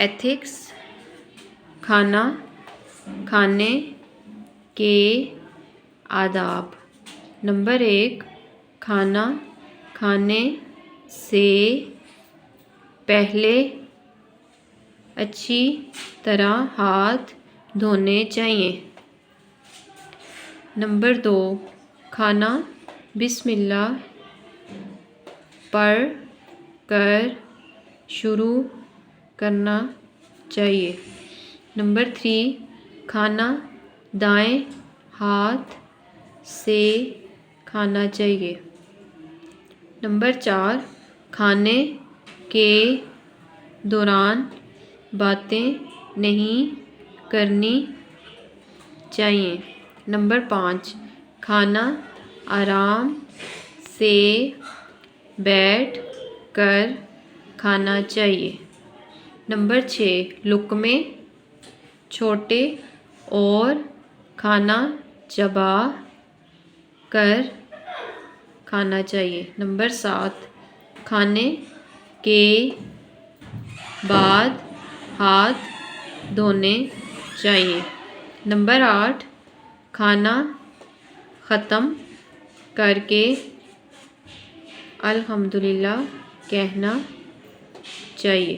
Ethics کھانا کھانے کے آداب۔ نمبر 1 کھانا کھانے سے پہلے اچھی طرح ہاتھ دھونے چاہیے۔ نمبر 2 کھانا بسم اللہ پڑھ کر شروع کرنا چاہیے۔ نمبر 3 کھانا دائیں ہاتھ سے کھانا چاہیے۔ نمبر 4 کھانے کے دوران باتیں نہیں کرنی چاہیے۔ نمبر 5 کھانا آرام سے بیٹھ کر کھانا چاہیے۔ نمبر 6 لقمے چھوٹے اور کھانا چبا کر کھانا چاہیے۔ نمبر 7 کھانے کے بعد ہاتھ دھونے چاہیے۔ نمبر 8 کھانا ختم کر کے الحمدللہ کہنا چاہیے۔